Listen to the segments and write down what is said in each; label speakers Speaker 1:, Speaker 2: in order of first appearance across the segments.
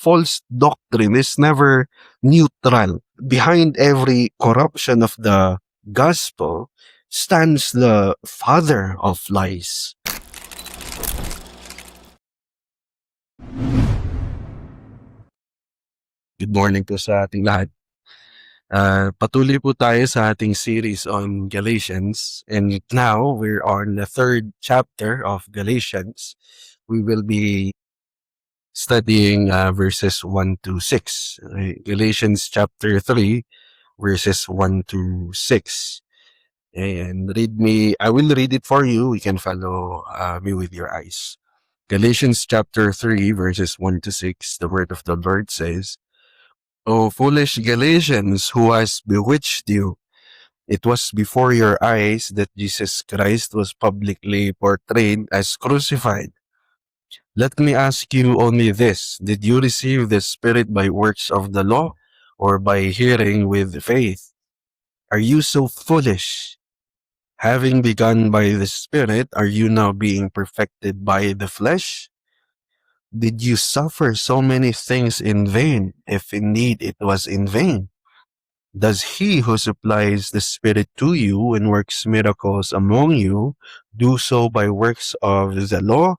Speaker 1: false doctrine is never neutral. Behind every corruption of the gospel stands the father of lies. Good morning po sa ating lahat. Patuloy po tayo sa ating series on Galatians, and now we're on the third chapter of Galatians. We will be studying verses 1 to 6. Galatians chapter 3, verses 1 to 6. And I will read it for you. You can follow me with your eyes. Galatians chapter 3, verses 1 to 6, the word of the Lord says, "O foolish Galatians, who has bewitched you? It was before your eyes that Jesus Christ was publicly portrayed as crucified. Let me ask you only this: did you receive the Spirit by works of the law, or by hearing with faith? Are you so foolish? Having begun by the Spirit, are you now being perfected by the flesh? Did you suffer so many things in vain, if indeed it was in vain? Does he who supplies the Spirit to you and works miracles among you do so by works of the law,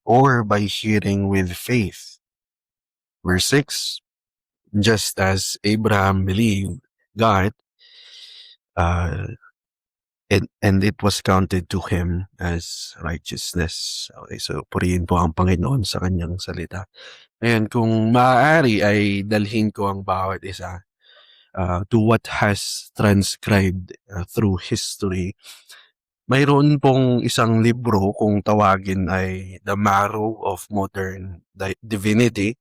Speaker 1: or by hearing with faith?" Verse 6, just as Abraham believed God, and it was counted to him as righteousness. Okay, so purihin po ang Panginoon sa kanyang salita. Ngayon, kung maaari ay dalhin ko ang bawat isa to what has transcribed through history. Mayroon pong isang libro kung tawagin ay The Marrow of Modern Divinity.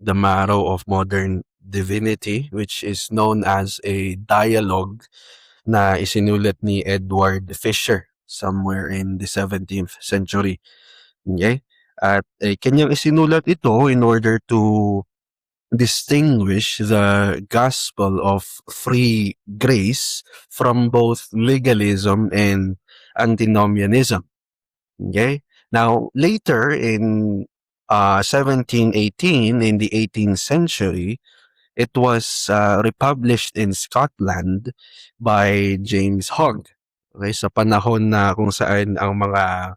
Speaker 1: The Marrow of Modern Divinity, which is known as a dialogue na isinulat ni Edward Fisher somewhere in the 17th century. Okay? At kanyang isinulat ito in order to distinguish the gospel of free grace from both legalism and antinomianism. Okay? Now, later in 1718, in the 18th century, it was republished in Scotland by James Hogg. Okay, sa panahon na kung saan ang mga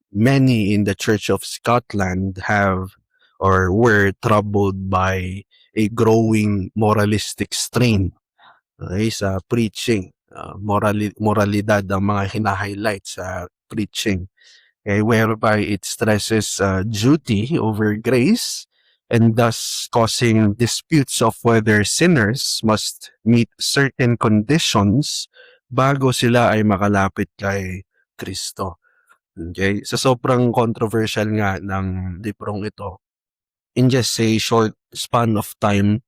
Speaker 1: many in the Church of Scotland have or were troubled by a growing moralistic strain, okay, sa preaching. Moralidad ang mga hina-highlight sa preaching, okay, whereby it stresses duty over grace, and thus causing disputes of whether sinners must meet certain conditions bago sila ay makalapit kay Kristo. Okay? Sa sobrang controversial nga ng librong ito, in just a short span of time,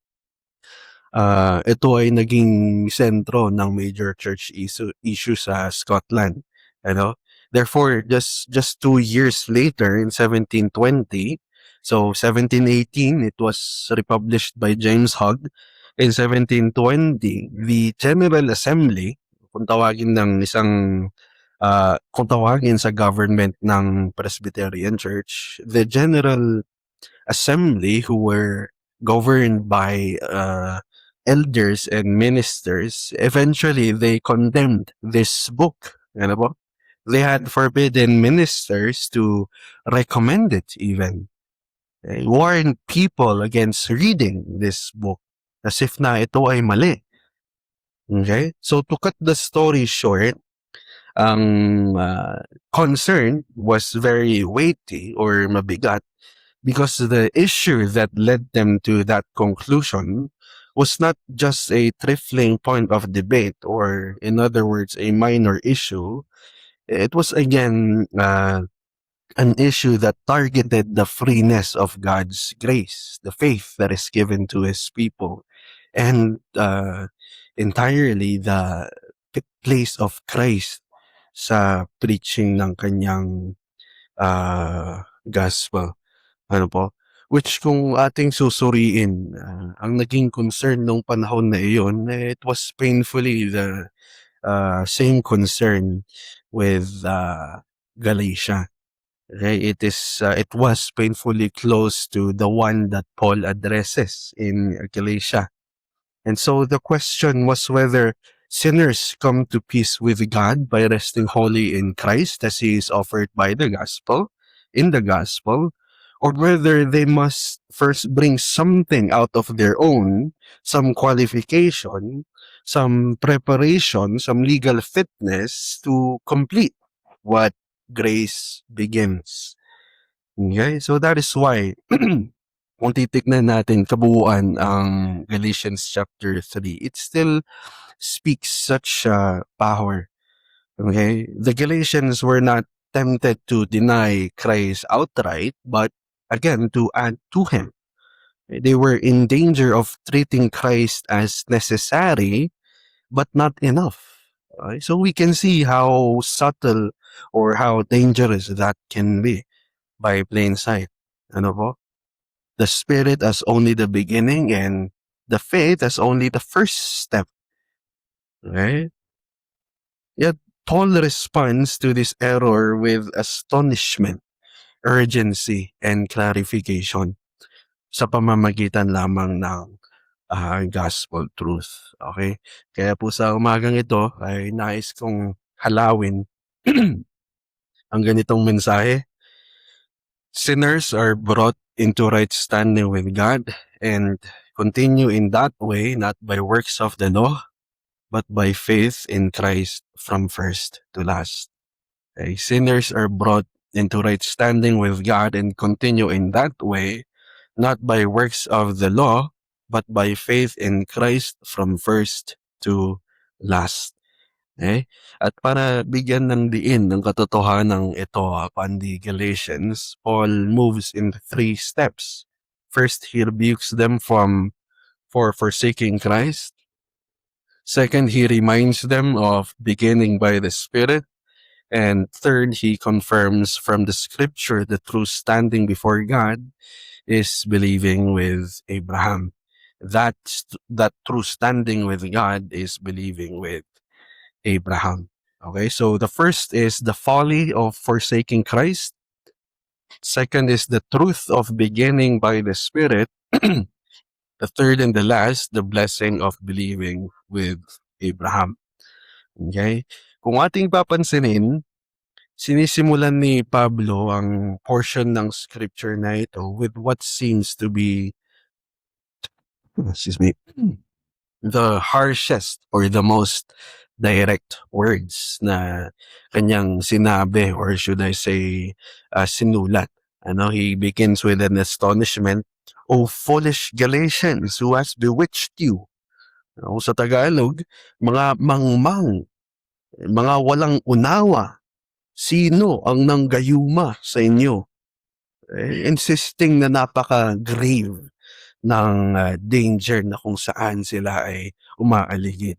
Speaker 1: ito ay naging sentro ng major church issue sa Scotland. Ano? Therefore, just 2 years later, in 1720, so 1718, it was republished by James Hogg. In 1720, the General Assembly, kung tawagin ng kung tawagin sa government ng Presbyterian Church, the General Assembly, who were governed by elders and ministers, eventually they condemned this book. Ano po? They had forbidden ministers to recommend it even. They warned people against reading this book as if na ito ay mali. Okay? So to cut the story short, ang concern was very weighty or mabigat, because the issue that led them to that conclusion was not just a trifling point of debate, or in other words, a minor issue. It was again an issue that targeted the freeness of God's grace, the faith that is given to His people, and entirely the place of Christ sa preaching ng kanyang gospel. Ano po? Which kung ating susuriin, ang naging concern nung panahon na iyon, it was painfully the same concern with Galatia. Okay, it was painfully close to the one that Paul addresses in Galatia. And so the question was whether sinners come to peace with God by resting wholly in Christ as he is offered by the gospel, in the gospel, or whether they must first bring something out of their own, some qualification, some preparation, some legal fitness to complete what grace begins. Okay? So that is why kung titignan natin kabuuan ang Galatians chapter 3, it still speaks such power. Okay? The Galatians were not tempted to deny Christ outright, but again, to add to him. They were in danger of treating Christ as necessary, but not enough. Okay? So we can see how subtle or how dangerous that can be by plain sight. Ano po? The Spirit as only the beginning and the faith as only the first step. Okay? Yet Paul responds to this error with astonishment, urgency, and clarification sa pamamagitan lamang ng gospel truth. Okay? Kaya po sa umagang ito ay nais kong halawin ang ganitong mensahe. Sinners are brought into right standing with God and continue in that way, not by works of the law, but by faith in Christ from first to last. Okay? Sinners are brought into right standing with God and continue in that way, not by works of the law, but by faith in Christ from first to last. Okay? At para bigyan ng diin ng katotohanan ito upon the Galatians, Paul moves in 3 steps. First, he rebukes them for forsaking Christ. Second, he reminds them of beginning by the Spirit. And third, he confirms from the scripture the true standing before God is believing with Abraham. That true standing with God is believing with Abraham. Okay, so the first is the folly of forsaking Christ. Second is the truth of beginning by the Spirit. The third and the last, the blessing of believing with Abraham. Okay? Kung ating papansinin, sinisimulan ni Pablo ang portion ng scripture na ito with what seems to be, the harshest or the most direct words na kanyang sinabi, or should I say, sinulat. He begins with an astonishment, "O foolish Galatians, who has bewitched you?" Sa Tagalog, mga mangmang, mga walang unawa, sino ang nanggayuma sa inyo? Insisting na napaka-grave ng danger na kung saan sila ay umaaligid.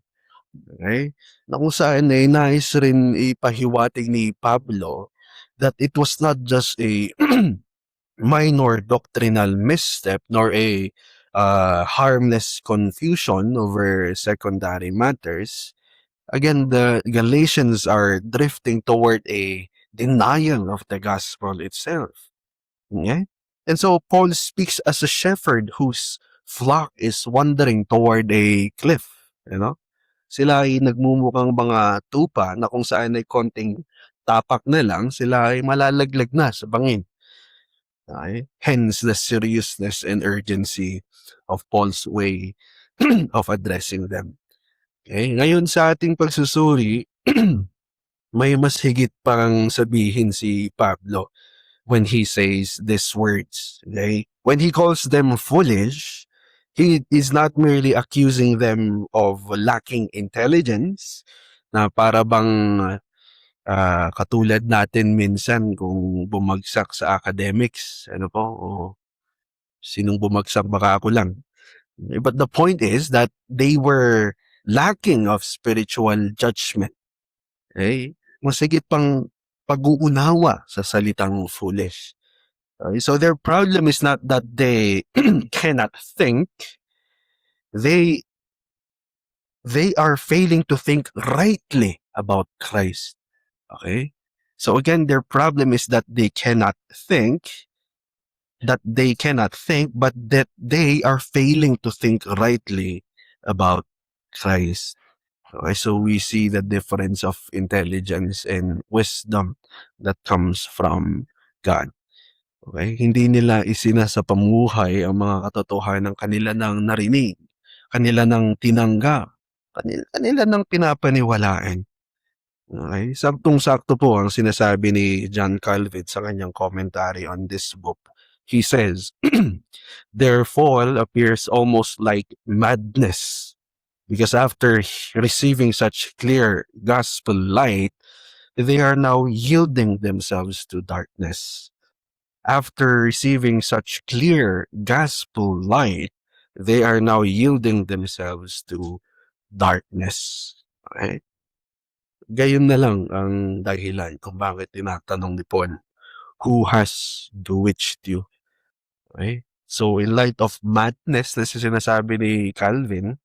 Speaker 1: Okay? Na kung saan ay nais rin ipahiwatig ni Pablo that it was not just a minor doctrinal misstep nor a harmless confusion over secondary matters. Again, the Galatians are drifting toward a denial of the gospel itself. Okay? And so Paul speaks as a shepherd whose flock is wandering toward a cliff. Sila ay nagmumukhang mga tupa na kung saan ay konting tapak na lang, sila ay malalaglag na sa bangin. Okay? Hence the seriousness and urgency of Paul's way of addressing them. Okay? Ngayon sa ating pagsusuri, may mas higit pang sabihin si Pablo when he says these words. Okay? When he calls them foolish, he is not merely accusing them of lacking intelligence, na para bang katulad natin minsan kung bumagsak sa academics, o sinong bumagsak, baka ako lang. But the point is that they were lacking of spiritual judgment. Okay? Mas higit pang pag-uunawa sa salitang foolish. Okay? So their problem is not that they cannot think. They are failing to think rightly about Christ. Okay? So again, their problem is that they cannot think, but that they are failing to think rightly about Christ. Okay, so we see the difference of intelligence and wisdom that comes from God. Okay, hindi nila isinasapamuhay ang mga katotohanan kanila nang narinig, kanila nang tinanggap, kanila nang pinapaniwalaan. Okay, saktong-sakto po ang sinasabi ni John Calvin sa kanyang commentary on this book. He says, their fall appears almost like madness because after receiving such clear gospel light, they are now yielding themselves to darkness. After receiving such clear gospel light, they are now yielding themselves to darkness. Okay? Gayon na lang ang dahilan kung bakit tinatanong ni Paul, who has bewitched you? Okay? So in light of madness na sinasabi ni Calvin,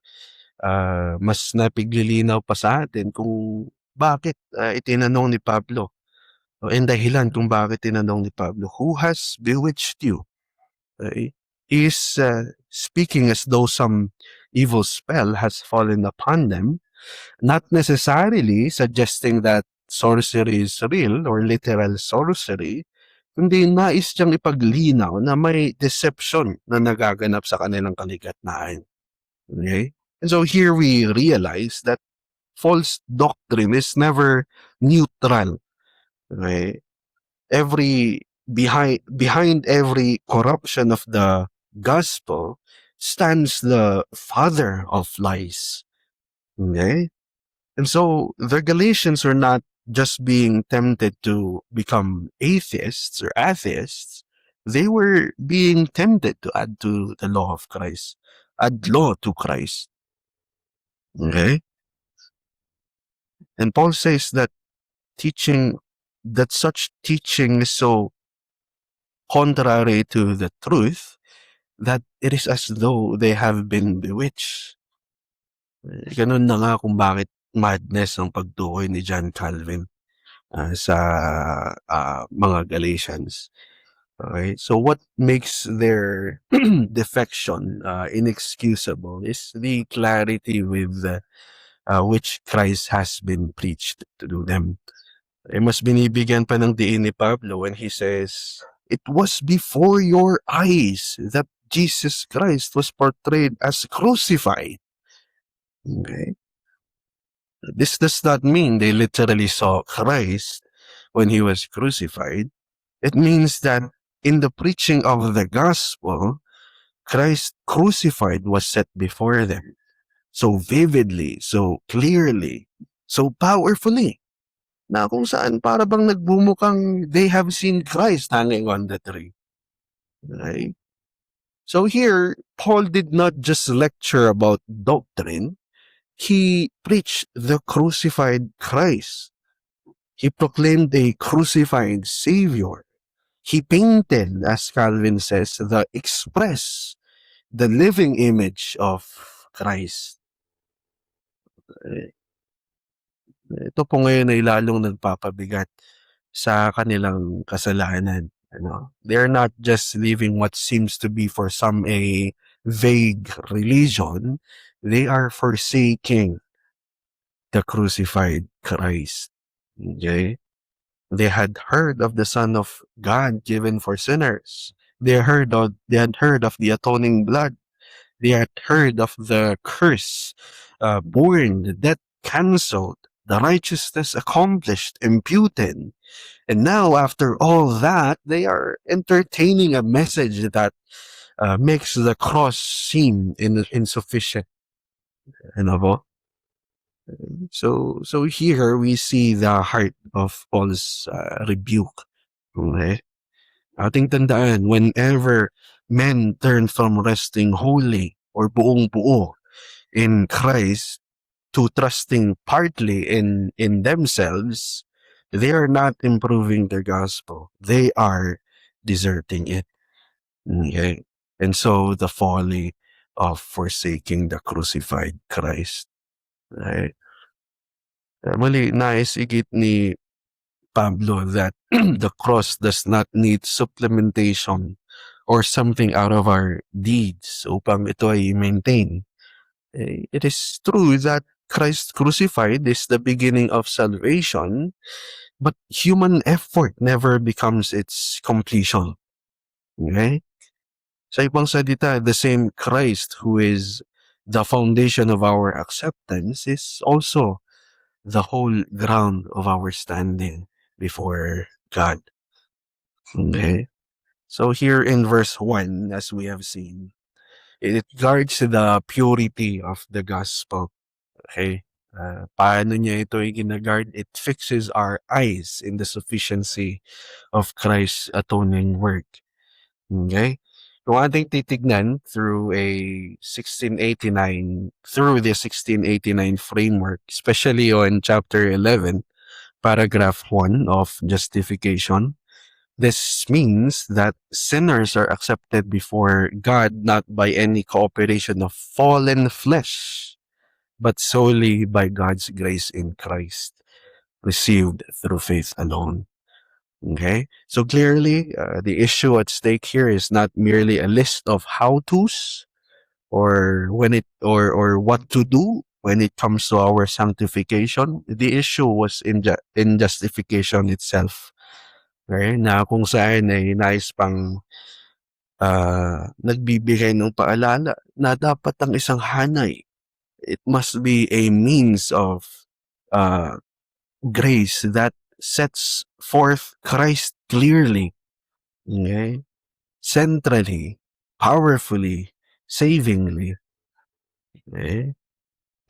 Speaker 1: mas napiglilinaw pa sa atin kung bakit itinanong ni Pablo. And dahilan kung bakit tinanong ni Pablo, who has bewitched you? Okay? He is speaking as though some evil spell has fallen upon them, not necessarily suggesting that sorcery is real or literal sorcery, kundi nais niyang ipaglinaw na may deception na nagaganap sa kanilang kaligitnaan. Okay? And so here we realize that false doctrine is never neutral. Okay? Behind every corruption of the gospel stands the father of lies. Okay? And so the Galatians are not just being tempted to become atheists or atheists, they were being tempted to add to the law of Christ, add law to Christ. Okay? And Paul says that such teaching is so contrary to the truth that it is as though they have been bewitched. Ganun na nga kung bakit madness ang pagtukoy ni John Calvin sa mga Galatians. Okay, so what makes their defection inexcusable is the clarity with which Christ has been preached to them. Mas binibigyan pa ng diin ni Pablo when he says, it was before your eyes that Jesus Christ was portrayed as crucified. Okay. This does not mean they literally saw Christ when he was crucified. It means that in the preaching of the gospel, Christ crucified was set before them so vividly, so clearly, so powerfully, na kung saan para bang nagbumukang they have seen Christ hanging on the tree. Right? So here, Paul did not just lecture about doctrine, he preached the crucified Christ. He proclaimed a crucified Savior. He painted, as Calvin says, the living image of Christ. Ito po ngayon ay lalong nagpapabigat sa kanilang kasalanan. They're not just living what seems to be for some a vague religion. They are forsaking the crucified Christ. Okay? They had heard of the Son of God given for sinners. They had heard of the atoning blood. They had heard of the curse borne, the death canceled, the righteousness accomplished, imputed. And now, after all that, they are entertaining a message that makes the cross seem insufficient. Ano po? So here we see the heart of Paul's rebuke. Okay? Ating tandaan, whenever men turn from resting wholly or buong-buo in Christ to trusting partly in themselves, they are not improving their gospel. They are deserting it. Okay? And so the folly of forsaking the crucified Christ. Right? Mali, nais igit ni Pablo that the cross does not need supplementation or something out of our deeds upang ito ay maintain. It is true that Christ crucified is the beginning of salvation, but human effort never becomes its completion. Okay? Sa ibang salita, the same Christ who is the foundation of our acceptance is also the whole ground of our standing before God. Okay? So here in verse 1, as we have seen, it guards the purity of the gospel. Okay? Paano niya ito i-guard? It fixes our eyes in the sufficiency of Christ's atoning work. Okay? Kung ating titignan through the 1689 framework, especially on chapter 11, paragraph 1 of justification, this means that sinners are accepted before God not by any cooperation of fallen flesh, but solely by God's grace in Christ, received through faith alone. Okay? So clearly, the issue at stake here is not merely a list of how-tos or or what to do when it comes to our sanctification. The issue was in justification itself. Okay? Na kung saan ay nais pang nagbibigay ng paalala na dapat ang isang hanay, it must be a means of grace that sets forth Christ clearly, okay? Centrally, powerfully, savingly. Okay?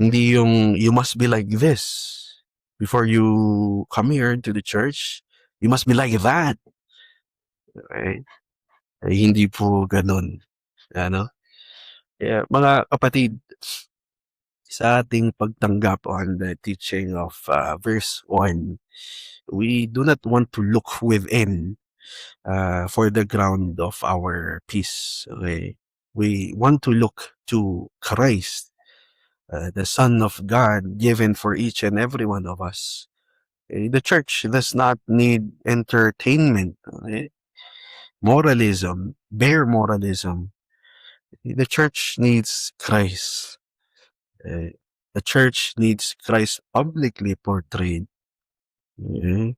Speaker 1: Hindi yung you must be like this before you come here to the church. You must be like that. Okay? Ay, hindi po ganun. Ano? Kaya, mga kapatid, sa ating pagtanggap on the teaching of verse 1, we do not want to look within for the ground of our peace. Okay? We want to look to Christ, the Son of God, given for each and every one of us. Okay? The church does not need entertainment, okay? Moralism, bare moralism. The church needs Christ. The church needs Christ publicly portrayed, okay,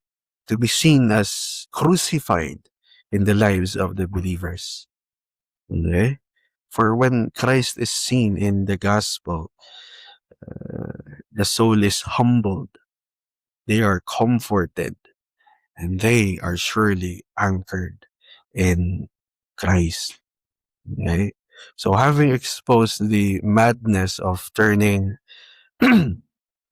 Speaker 1: to be seen as crucified in the lives of the believers. Okay? For when Christ is seen in the gospel, the soul is humbled, they are comforted, and they are surely anchored in Christ. Okay? So having exposed the madness of turning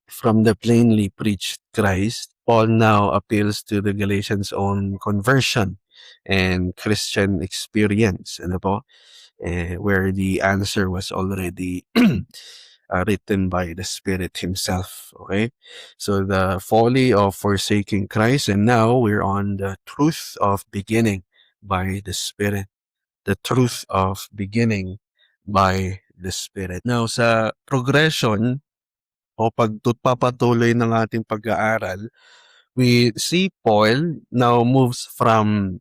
Speaker 1: from the plainly preached Christ, Paul now appeals to the Galatians' own conversion and Christian experience, ano po? Where the answer was already written by the Spirit Himself. Okay? So the folly of forsaking Christ, and now we're on the truth of beginning by the Spirit. The truth of beginning by the Spirit. Now, sa progression o pagpapatuloy ng ating pag-aaral, we see Paul now moves from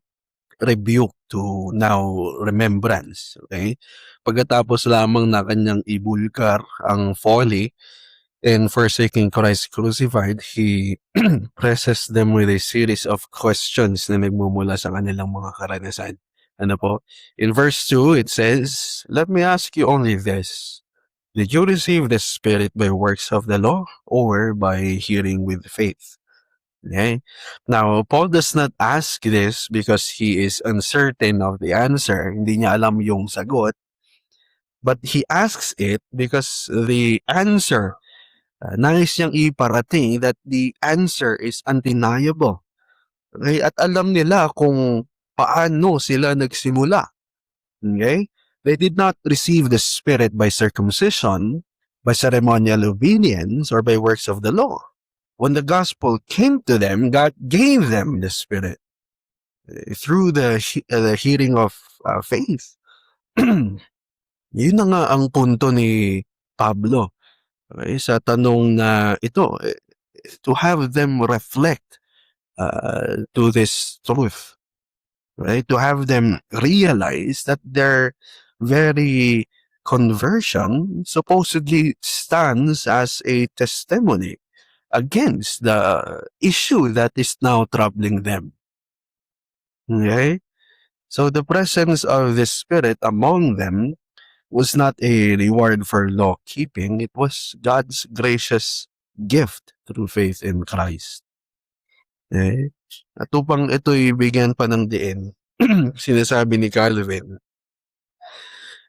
Speaker 1: rebuke to now remembrance. Okay? Pagkatapos lamang na kanyang ibulgar ang folly in forsaking Christ crucified, he presses them with a series of questions na nagmumula sa kanilang mga karanasan. Ano po? In verse 2, it says, "Let me ask you only this. Did you receive the Spirit by works of the law or by hearing with faith?" Okay? Now, Paul does not ask this because he is uncertain of the answer. Hindi niya alam yung sagot. But he asks it because the answer, nais niyang iparating that the answer is undeniable. Okay? At alam nila kung paano sila nagsimula. Okay? They did not receive the Spirit by circumcision, by ceremonial obedience, or by works of the law. When the gospel came to them, God gave them the Spirit through the hearing of faith. Yun na nga ang punto ni Pablo. Okay? Sa tanong na ito, to have them reflect to this truth, right? To have them realize that their very conversion supposedly stands as a testimony against the issue that is now troubling them. Okay? So the presence of the Spirit among them was not a reward for law keeping, it was God's gracious gift through faith in Christ. Okay? At upang ito'y bigyan pa ng diin, sinasabi ni Calvin,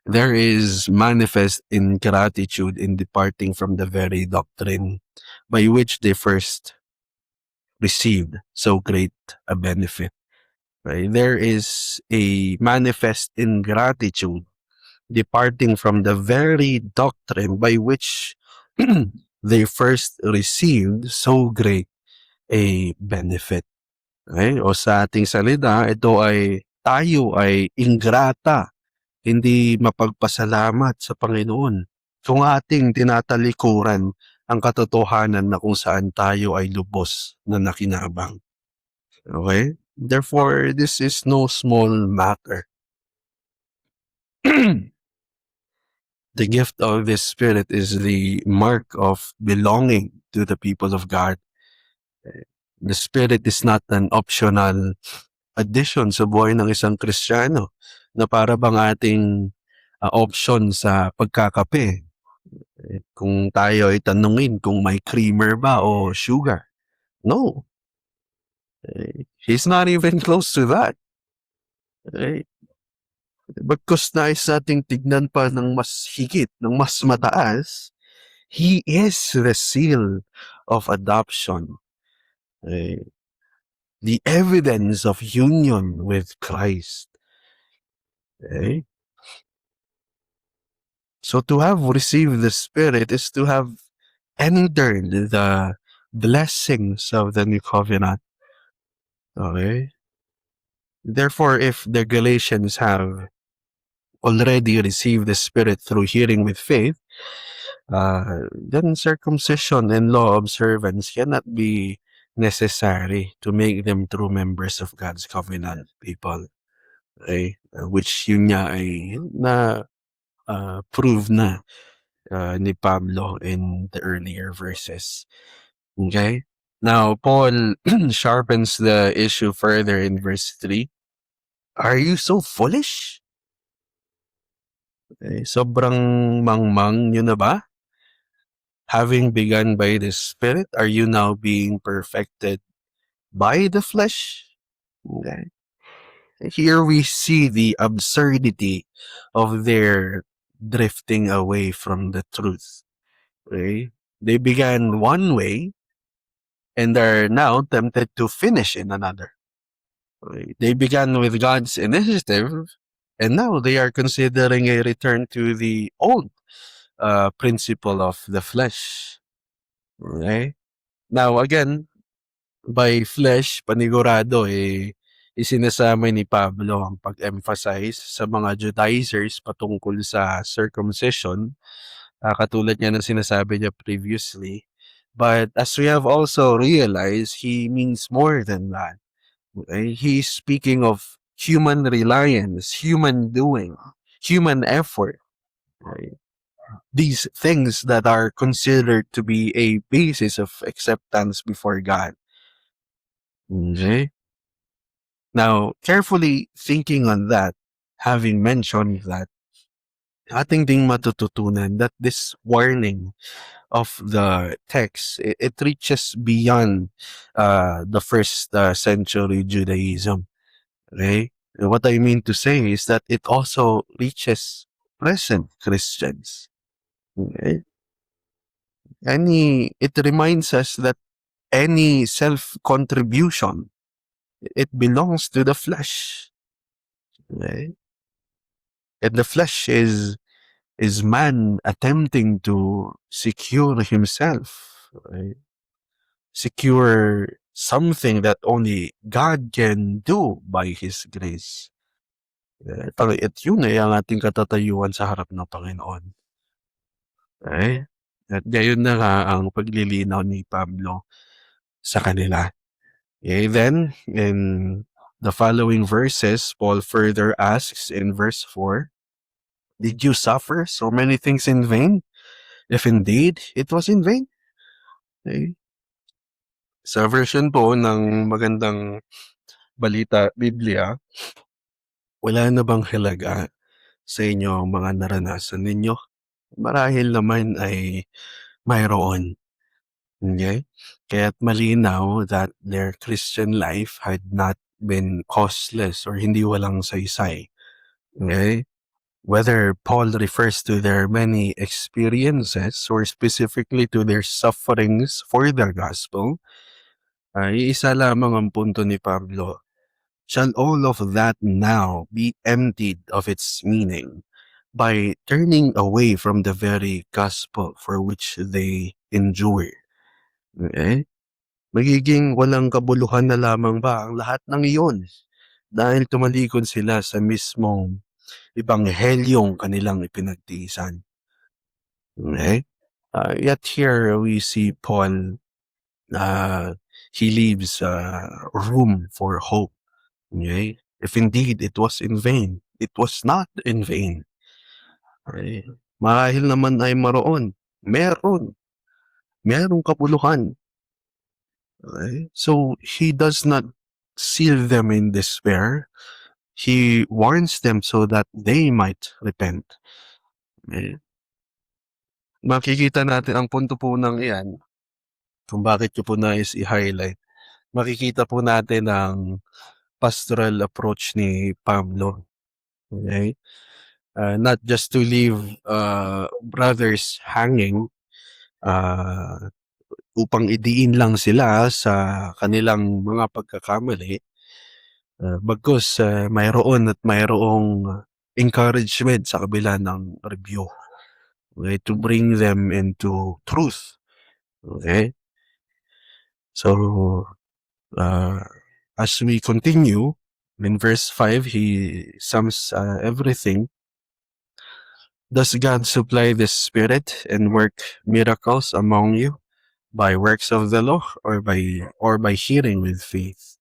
Speaker 1: there is manifest ingratitude in departing from the very doctrine by which they first received so great a benefit. Right? There is a manifest ingratitude departing from the very doctrine by which they first received so great a benefit. Okay? O sa ating salita, ito ay tayo ay ingrata, hindi mapagpasalamat sa Panginoon kung ating tinatalikuran ang katotohanan na kung saan tayo ay lubos na nakinabang. Okay? Therefore, this is no small matter. The gift of the Spirit is the mark of belonging to the people of God. The Spirit is not an optional addition sa buhay ng isang Kristiyano na para bang ating option sa pagkakape. Kung tayo ay tanungin kung may creamer ba o sugar. No. He's not even close to that. Bagkus nais nating tignan pa ng mas higit, ng mas mataas, He is the seal of adoption. The evidence of union with Christ. Okay? So to have received the Spirit is to have entered the blessings of the new covenant. Okay? Therefore, if the Galatians have already received the Spirit through hearing with faith, then circumcision and law observance cannot be necessary to make them true members of God's covenant people. Okay? Which yun nga ay na prove na ni Pablo in the earlier verses. Okay? Now, Paul sharpens the issue further in verse 3. Are you so foolish? Okay, sobrang mangmang nyo na ba? Having begun by the Spirit, are you now being perfected by the flesh? Okay. Here we see the absurdity of their drifting away from the truth. Okay? They began one way and are now tempted to finish in another. Okay? They began with God's initiative and now they are considering a return to the old principle of the flesh. Okay? Now again, by flesh, panigurado isinasama ni Pablo ang pag-emphasize sa mga Judaizers patungkol sa circumcision, katulad niya ng sinasabi niya previously. But as we have also realized, he means more than that. Okay? He's speaking of human reliance, human doing, human effort. Okay? These things that are considered to be a basis of acceptance before God. Okay? Now, carefully thinking on that, having mentioned that, ating ding matututunan that this warning of the text, it reaches beyond the first century Judaism. Okay? What I mean to say is that it also reaches present Christians. Okay? It reminds us that any self-contribution, it belongs to the flesh. Okay? And the flesh is man attempting to secure himself, right? Secure something that only God can do by His grace. At yun ay ang ating katatayuan sa harap ng Panginoon. Okay? At gayon na nga ang paglilinaw ni Pablo sa kanila. Okay, then in the following verses, Paul further asks in verse 4, did you suffer so many things in vain? If indeed it was in vain. Okay. Sa version po ng Magandang Balita Biblia, wala na bang halaga sa inyo ang mga naranasan ninyo? Marahil naman ay mayroon. Okay? Kaya't malinaw that their Christian life had not been costless or hindi walang saysay. Okay? Whether Paul refers to their many experiences or specifically to their sufferings for their gospel, iisa lamang ang punto ni Pablo. Shall all of that now be emptied of its meaning by turning away from the very gospel for which they endure? Okay? Magiging walang kabuluhan na lamang ba ang lahat ng iyon dahil tumalikod sila sa mismong ebanghelyong kanilang ipinagtiisan. Okay? Yet here we see Paul, he leaves room for hope. Okay? If indeed it was in vain, it was not in vain. Okay? Marahil naman ay merong kabuluhan. Okay? So he does not seal them in despair. He warns them so that they might repent. Okay? Makikita natin ang punto po ng iyan kung bakit ko po nais i-highlight. Makikita po natin ang pastoral approach ni Pablo. Okay? Not just to leave brothers hanging upang idiin lang sila sa kanilang mga pagkakamali, bagkus mayroong encouragement sa kabila ng review. Okay? To bring them into truth. Okay? So, as we continue, in verse 5, he sums everything. Does God supply the Spirit and work miracles among you by works of the law or by hearing with faith?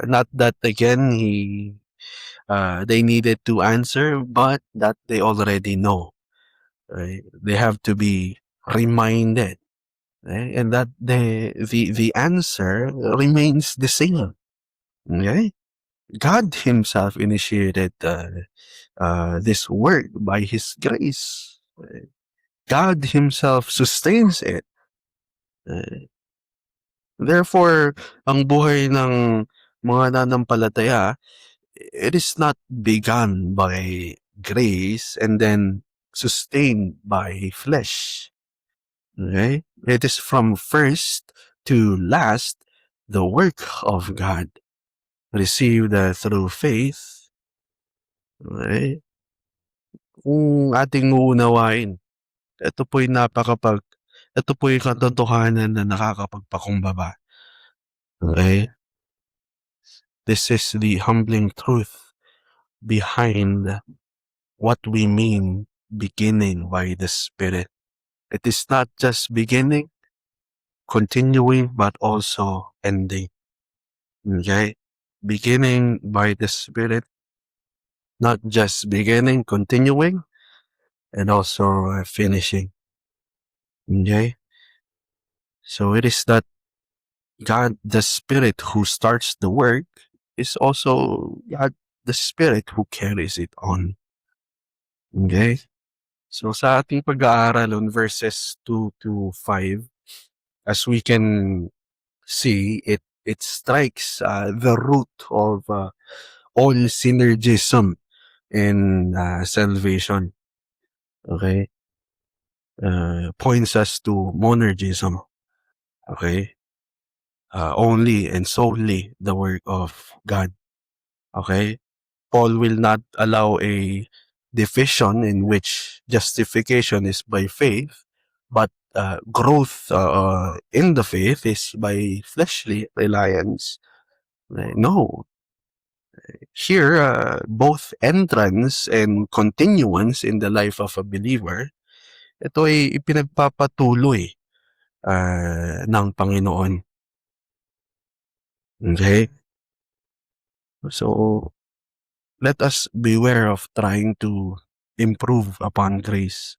Speaker 1: Not that again they needed to answer, but that they already know. They have to be reminded, and that the answer remains the same. Okay? God Himself initiated this work by His grace. God Himself sustains it. Therefore, ang buhay ng mga nanampalataya, it is not begun by grace and then sustained by flesh. Okay? It is from first to last the work of God received through faith. Okay? Kung ating uunawain, ito po'y katotohanan na nakakapagpakumbaba. Okay? This is the humbling truth behind what we mean beginning by the Spirit. It is not just beginning, continuing, but also ending. Okay? Beginning by the Spirit, not just beginning, continuing, and also finishing. Okay? So it is that God, the Spirit who starts the work, is also God, the Spirit who carries it on. Okay? So sa ating pag-aaral on verses 2 to 5, as we can see, it strikes the root of all synergism in salvation. Okay? Points us to monergism. Okay? Only and solely the work of God. Okay? Paul will not allow a division in which justification is by faith, but growth in the faith is by fleshly reliance. No. Here, both entrance and continuance in the life of a believer, ito ay ipinagpapatuloy ng Panginoon. Okay? So, let us beware of trying to improve upon grace.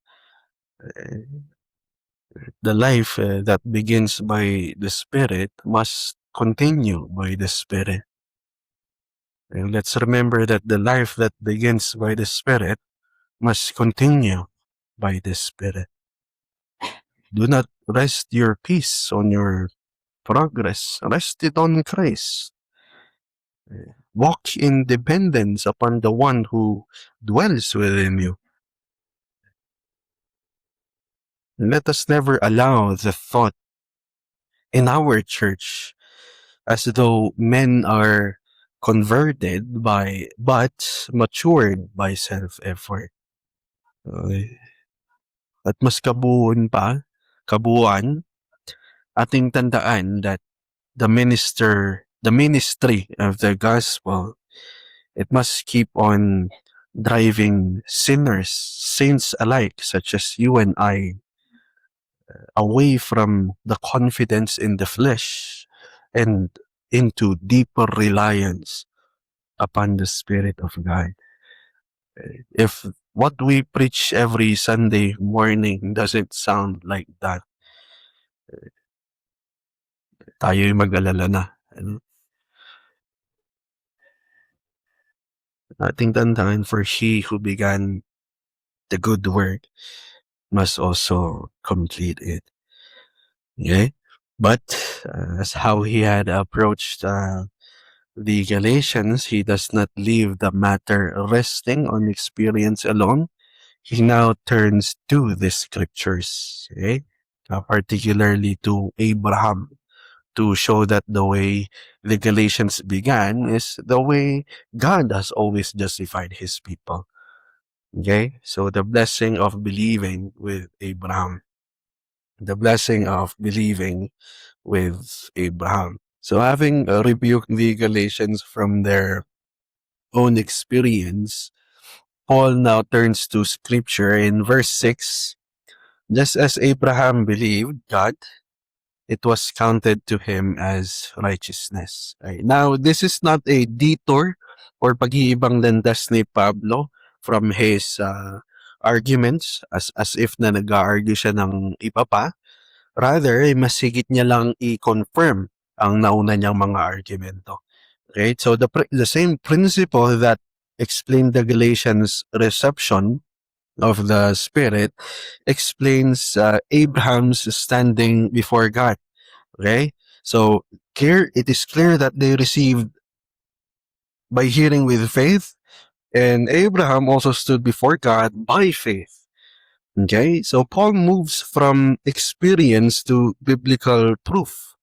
Speaker 1: Uh, The life that begins by the Spirit must continue by the Spirit. And let's remember that the life that begins by the Spirit must continue by the Spirit. Do not rest your peace on your progress. Rest it on Christ. Walk in dependence upon the one who dwells within you. Let us never allow the thought in our church as though men are converted by but matured by self-effort. Okay. At mas kabuuan, ating tandaan that the ministry of the gospel, it must keep on driving sinners, saints alike, such as you and I, away from the confidence in the flesh and into deeper reliance upon the Spirit of God. If what we preach every Sunday morning doesn't sound like that, tayo'y mag-alala na. Ano? Ating tandaan, for he who began the good work must also complete it. Okay? But as how he had approached the Galatians, he does not leave the matter resting on experience alone. He now turns to the scriptures, okay? Particularly to Abraham, to show that the way the Galatians began is the way God has always justified his people. Okay? So the blessing of believing with Abraham. The blessing of believing with Abraham. So having rebuked the Galatians from their own experience, Paul now turns to scripture in verse 6. Just as Abraham believed God, it was counted to him as righteousness. Okay. Now, this is not a detour or pag-iibang landas ni Pablo from his arguments as if na nag-argue siya ng iba pa. Rather, mas higit niya lang i-confirm ang nauna niyang mga argumento. Okay? So, the same principle that explained the Galatians' reception of the Spirit explains Abraham's standing before God. Okay? So, here it is clear that they received by hearing with faith, and Abraham also stood before God by faith. Okay? So, Paul moves from experience to biblical proof,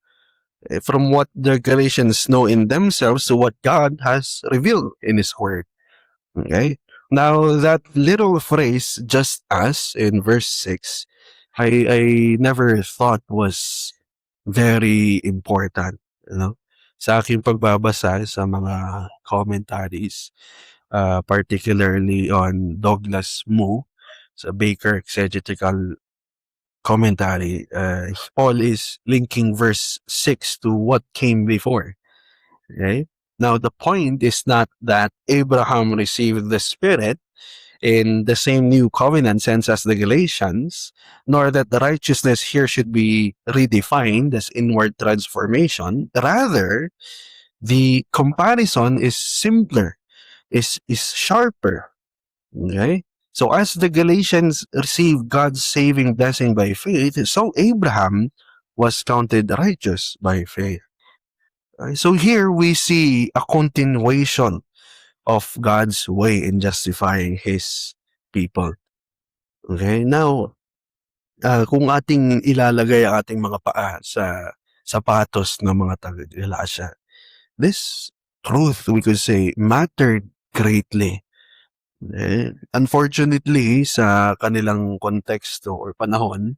Speaker 1: from what the Galatians know in themselves to what God has revealed in His Word. Okay? Now, that little phrase, just as, in verse 6, I never thought was very important. You know? Sa aking pagbabasa sa mga commentaries, particularly on Douglas Moo, sa Baker Exegetical Commentary, Paul is linking verse 6 to what came before. Okay? Now, the point is not that Abraham received the Spirit in the same new covenant sense as the Galatians, nor that the righteousness here should be redefined as inward transformation. Rather, the comparison is simpler, is sharper. Okay? So as the Galatians received God's saving blessing by faith, so Abraham was counted righteous by faith. So here we see a continuation of God's way in justifying His people. Okay? Now, kung ating ilalagay ang ating mga paa sa sapatos ng mga taga-Galatia, this truth, we could say, mattered greatly. Unfortunately, sa kanilang konteksto or panahon,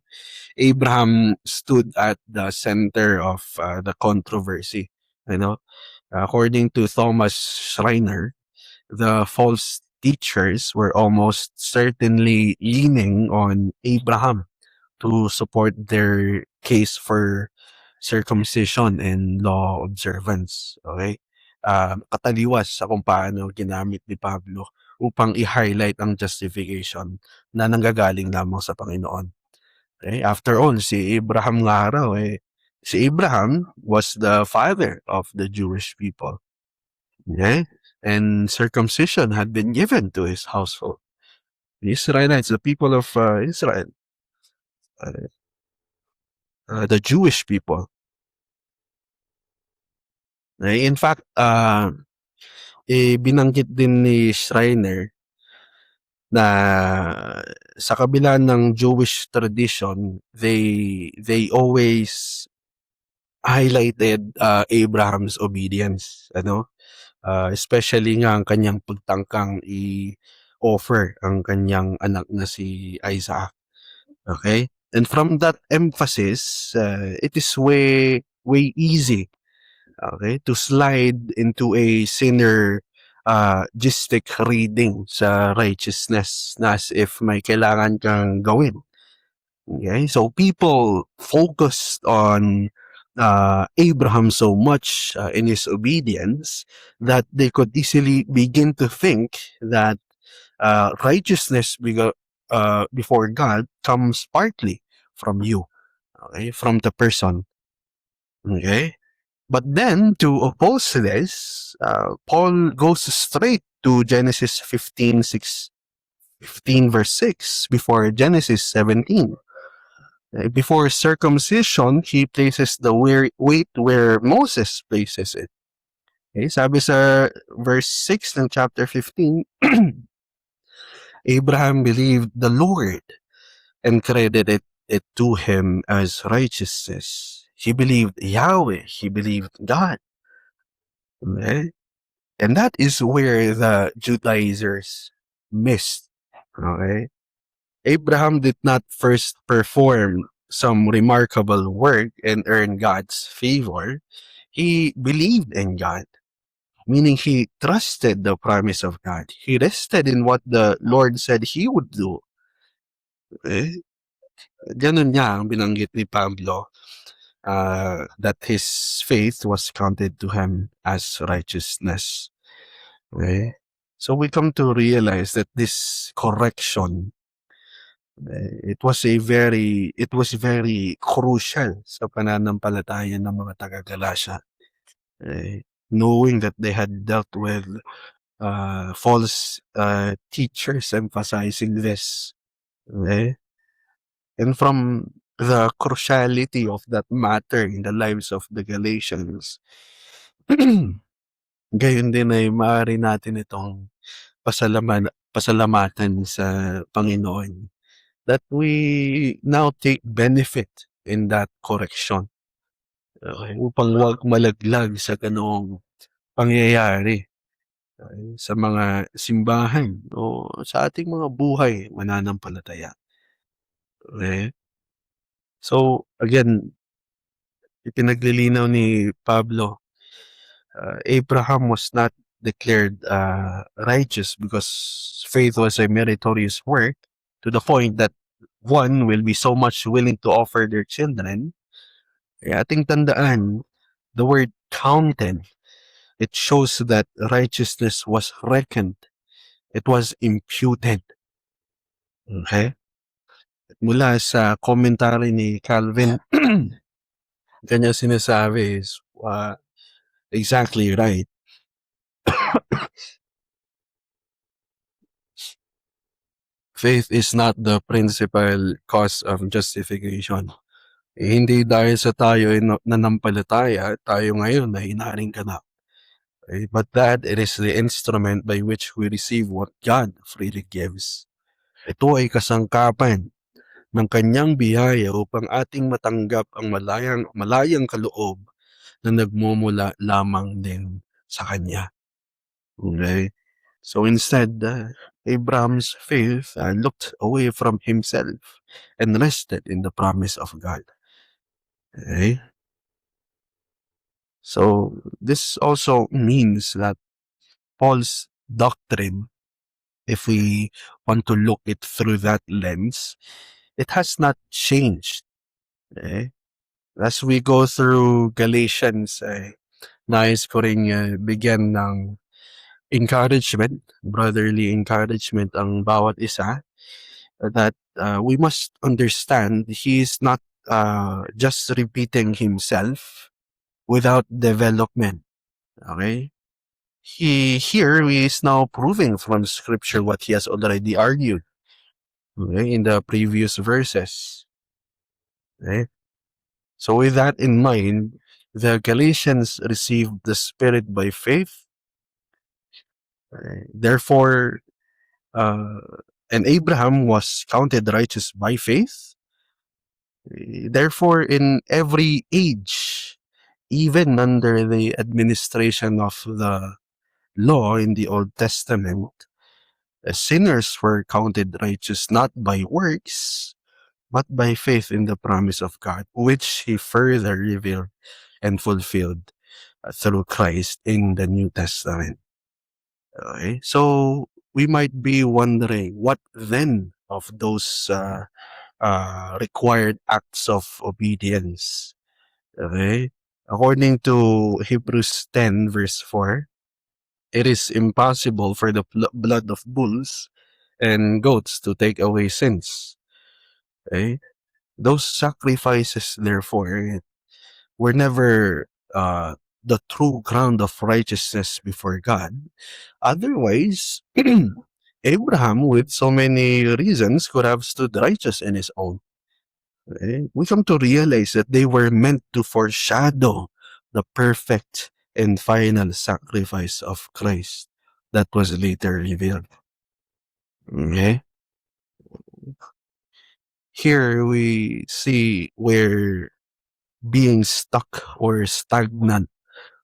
Speaker 1: Abraham stood at the center of the controversy. You know, according to Thomas Schreiner, the false teachers were almost certainly leaning on Abraham to support their case for circumcision and law observance. Okay? Kataliwas sa kung paano ginamit ni Pablo upang i-highlight ang justification na nanggagaling lamang sa Panginoon. Okay? After all, si Abraham nga raw, si Abraham was the father of the Jewish people. Okay? And circumcision had been given to his household. The Israelites, the people of Israel, the Jewish people. In fact, binanggit din ni Schreiner na sa kabila ng Jewish tradition, they always highlighted Abraham's obedience, especially nga ang kanyang pagtangkang i-offer ang kanyang anak na si Isaac. Okay? And from that emphasis, it is way easy, okay, to slide into a synergistic reading sa righteousness na as if may kailangan kang gawin. Okay? So people focused on Abraham so much in his obedience that they could easily begin to think that righteousness before God comes partly from you, okay, from the person. Okay? But then, to oppose this, Paul goes straight to Genesis 15 verse 6 before Genesis 17. Before circumcision, he places the weight where Moses places it. Okay, sabi sa verse 6 ng chapter 15, Abraham believed the Lord and credited it to him as righteousness. He believed Yahweh. He believed God. Okay? And that is where the Judaizers missed. Okay? Abraham did not first perform some remarkable work and earn God's favor. He believed in God, meaning he trusted the promise of God. He rested in what the Lord said he would do. Okay? Ganun niya ang binanggit ni Pablo, that his faith was counted to him as righteousness. Okay? So we come to realize that this correction, it was very crucial sa pananampalataya ng mga taga-Galacia. Knowing that they had dealt with false teachers emphasizing this. Okay? And from the cruciality of that matter in the lives of the Galatians, gayon din ay maaari natin itong pasalamatan sa Panginoon that we now take benefit in that correction. Okay, upang huwag malaglag sa ganoong pangyayari sa mga simbahan o sa ating mga buhay mananampalataya. Okay? So, again, ipinaglilinaw ni Pablo, Abraham was not declared righteous because faith was a meritorious work to the point that one will be so much willing to offer their children. Kaya ating tandaan, the word counted, it shows that righteousness was reckoned. It was imputed. Okay? Mula sa commentary ni Calvin, kanya sinasabi is exactly right. Faith is not the principal cause of justification. Hindi dahil sa tayo ay nanampalataya, tayo ngayon ay inaring ganap. Okay? But that it is the instrument by which we receive what God freely gives. Ito ay kasangkapan ng kanyang biyaya upang ating matanggap ang malayang kaloob na nagmumula lamang din sa kanya. Okay? So instead, Abraham's faith looked away from himself and rested in the promise of God. Okay? So this also means that Paul's doctrine, if we want to look it through that lens, it has not changed. Okay? As we go through Galatians, nais ko ring bigyan ng encouragement, brotherly encouragement ang bawat isa, that we must understand he is not just repeating himself without development. Okay? He is now proving from scripture what he has already argued, okay, in the previous verses. Okay? So with that in mind, the Galatians received the Spirit by faith. Therefore, uh, and Abraham was counted righteous by faith. Therefore, in every age, even under the administration of the law in the Old Testament, sinners were counted righteous not by works, but by faith in the promise of God, which he further revealed and fulfilled through Christ in the New Testament. Okay? So we might be wondering, what then of those required acts of obedience? Okay? According to Hebrews 10 verse 4, it is impossible for the blood of bulls and goats to take away sins. Okay? Those sacrifices, therefore, were never the true ground of righteousness before God. Otherwise, Abraham, with so many reasons, could have stood righteous in his own. Okay? We come to realize that they were meant to foreshadow the perfect and final sacrifice of Christ that was later revealed. Okay? Here we see where being stuck or stagnant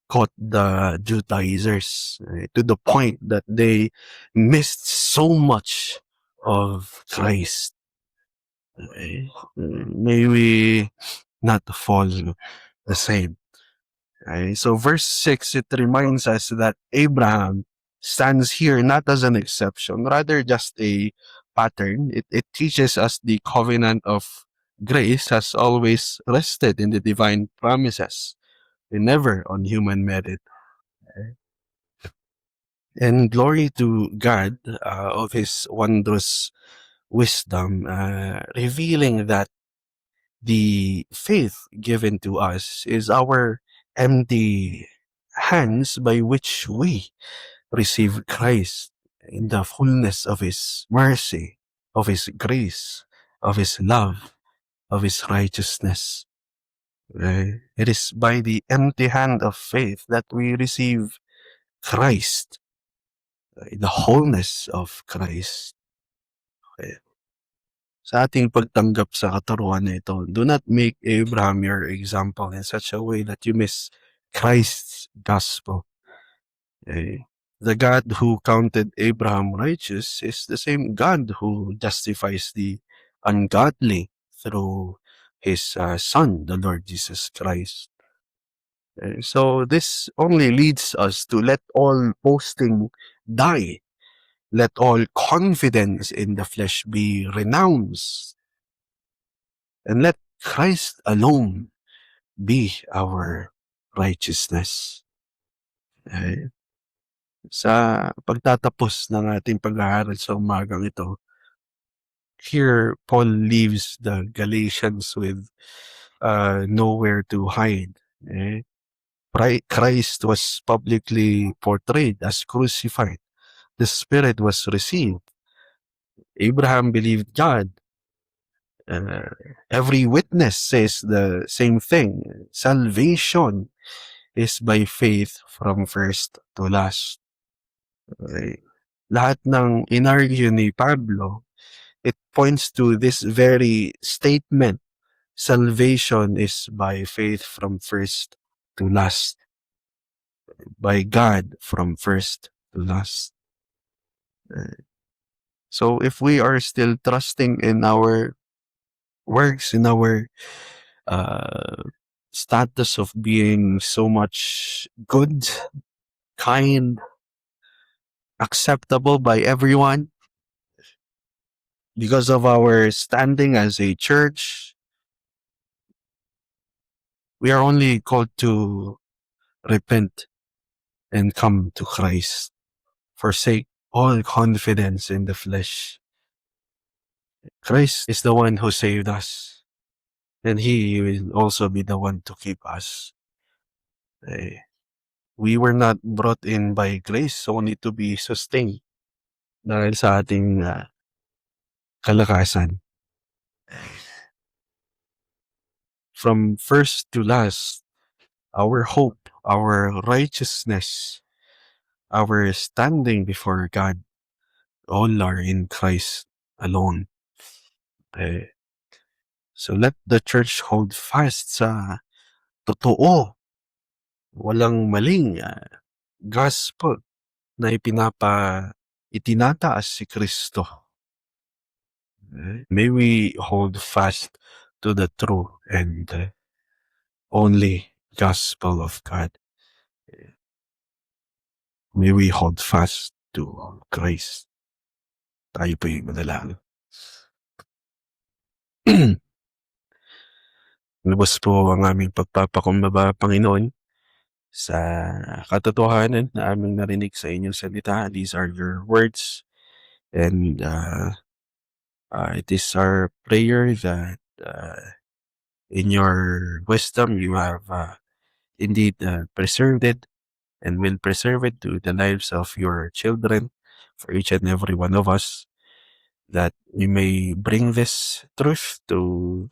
Speaker 1: caught the Judaizers, to the point that they missed so much of Christ. Okay? May we not fall the same. Okay? So verse 6, it reminds us that Abraham stands here not as an exception, rather just a pattern. It teaches us the covenant of grace has always rested in the divine promises and never on human merit. And glory to God of his wondrous wisdom, revealing that the faith given to us is our empty hands by which we receive Christ in the fullness of his mercy, of his grace, of his love, of his righteousness. It is by the empty hand of faith that we receive Christ, the wholeness of Christ. Sa ating pagtanggap sa katuruan na ito, do not make Abraham your example in such a way that you miss Christ's gospel. The God who counted Abraham righteous is the same God who justifies the ungodly through his Son, the Lord Jesus Christ. So this only leads us to let all boasting die. Let all confidence in the flesh be renounced. And let Christ alone be our righteousness. Sa pagtatapos ng ating pag-aaral sa umagang ito, here Paul leaves the Galatians with nowhere to hide. Christ was publicly portrayed as crucified. The Spirit was received. Abraham believed God. Every witness says the same thing. Salvation is by faith from first to last. Okay. Lahat ng inargue ni Pablo, it points to this very statement. Salvation is by faith from first to last. By God from first to last. So if we are still trusting in our works, in our status of being so much good, kind, acceptable by everyone, because of our standing as a church, We are only called to repent and come to Christ. Forsake all confidence in the flesh. Christ is the one who saved us, and He will also be the one to keep us. We were not brought in by grace only to be sustained dahil sa ating kalakasan. From first to last, our hope, our righteousness, our standing before God, all are in Christ alone. So let the church hold fast sa totoo, walang maling gospel na itinataas si Kristo. May we hold fast to the true and only gospel of God. May we hold fast to Christ. Tayo po yung manalangin. Lubos po ang aming pagpapakumbaba, Panginoon, sa katotohanan na aming narinig sa inyong salita. These are your words, and it is our prayer that in your wisdom you have indeed preserved it and will preserve it to the lives of your children, for each and every one of us, that we may bring this truth to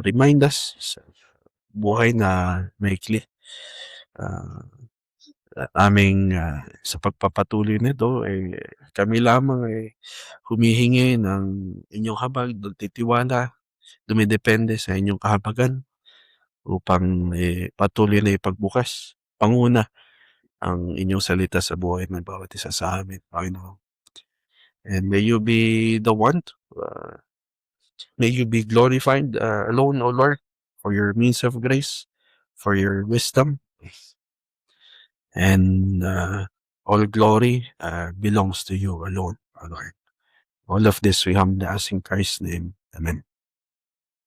Speaker 1: remind us sa buhay na maikli. Sa pagpapatuloy nito, kami lamang humihingi ng inyong habag, nagtitiwala, dumidepende sa inyong kahabagan upang patuloy na ipagbukas, panguna ang inyong salita sa buhay ng bawat isa sa amin, Panginoon. And may you be the one, may you be glorified alone, O Lord, for your means of grace, for your wisdom, and all glory belongs to you alone, O Lord. All of this we humbly ask in Christ's name. Amen.